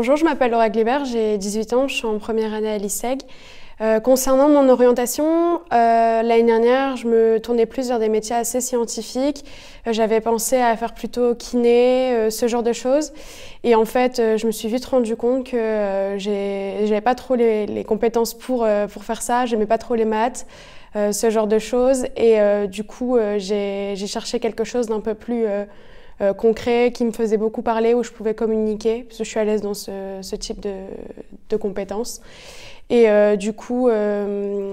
Bonjour, je m'appelle Laura Glébert, j'ai 18 ans, je suis en première année à l'ISEG. Concernant mon orientation, l'année dernière, je me tournais plus vers des métiers assez scientifiques. J'avais pensé à faire plutôt kiné, ce genre de choses. Et en fait, je me suis vite rendu compte que j'avais pas trop les compétences pour faire ça. J'aimais pas trop les maths, ce genre de choses. Et du coup, j'ai cherché quelque chose d'un peu plus concret, qui me faisait beaucoup parler, où je pouvais communiquer, parce que je suis à l'aise dans ce type de compétences. Et du coup,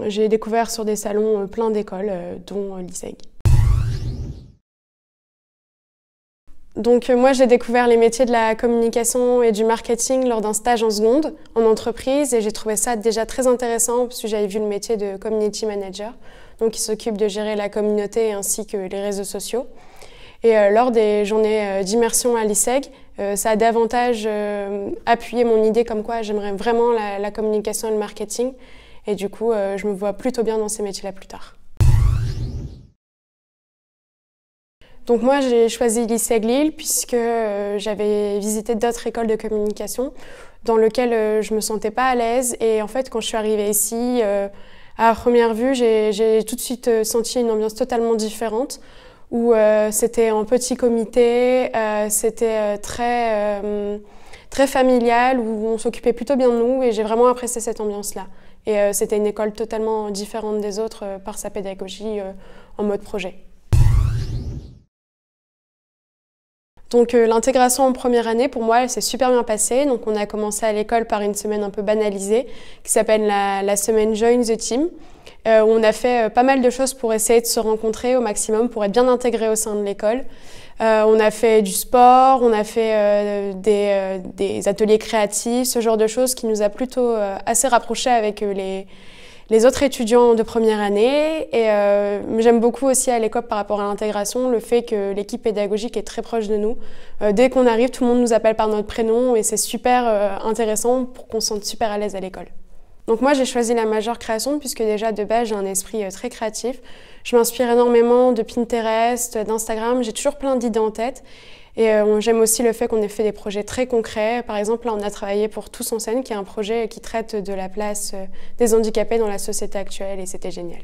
j'ai découvert sur des salons plein d'écoles, dont l'ISEG. Donc moi, j'ai découvert les métiers de la communication et du marketing lors d'un stage en seconde en entreprise, et j'ai trouvé ça déjà très intéressant parce que j'avais vu le métier de community manager, donc qui s'occupe de gérer la communauté ainsi que les réseaux sociaux. Et lors des journées d'immersion à l'ISEG, ça a davantage appuyé mon idée comme quoi j'aimerais vraiment la communication et le marketing. Et du coup, je me vois plutôt bien dans ces métiers-là plus tard. Donc moi, j'ai choisi l'ISEG Lille puisque j'avais visité d'autres écoles de communication dans lesquelles je me sentais pas à l'aise. Et en fait, quand je suis arrivée ici, à première vue, j'ai tout de suite senti une ambiance totalement différente, où c'était en petit comité, c'était très familial, où on s'occupait plutôt bien de nous, et j'ai vraiment apprécié cette ambiance-là. Et c'était une école totalement différente des autres par sa pédagogie en mode projet. Donc l'intégration en première année, pour moi, elle s'est super bien passée. Donc on a commencé à l'école par une semaine un peu banalisée, qui s'appelle la semaine Join the Team, où on a fait pas mal de choses pour essayer de se rencontrer au maximum, pour être bien intégré au sein de l'école. On a fait du sport, on a fait des ateliers créatifs, ce genre de choses qui nous a plutôt assez rapprochés avec les autres étudiants de première année. Et j'aime beaucoup aussi à l'école par rapport à l'intégration, le fait que l'équipe pédagogique est très proche de nous. Dès qu'on arrive, tout le monde nous appelle par notre prénom, et c'est super intéressant pour qu'on se sente super à l'aise à l'école. Donc moi, j'ai choisi la majeure création puisque déjà de base, j'ai un esprit très créatif. Je m'inspire énormément de Pinterest, d'Instagram, j'ai toujours plein d'idées en tête. Et j'aime aussi le fait qu'on ait fait des projets très concrets. Par exemple, là, on a travaillé pour Tous en scène, qui est un projet qui traite de la place des handicapés dans la société actuelle, et c'était génial.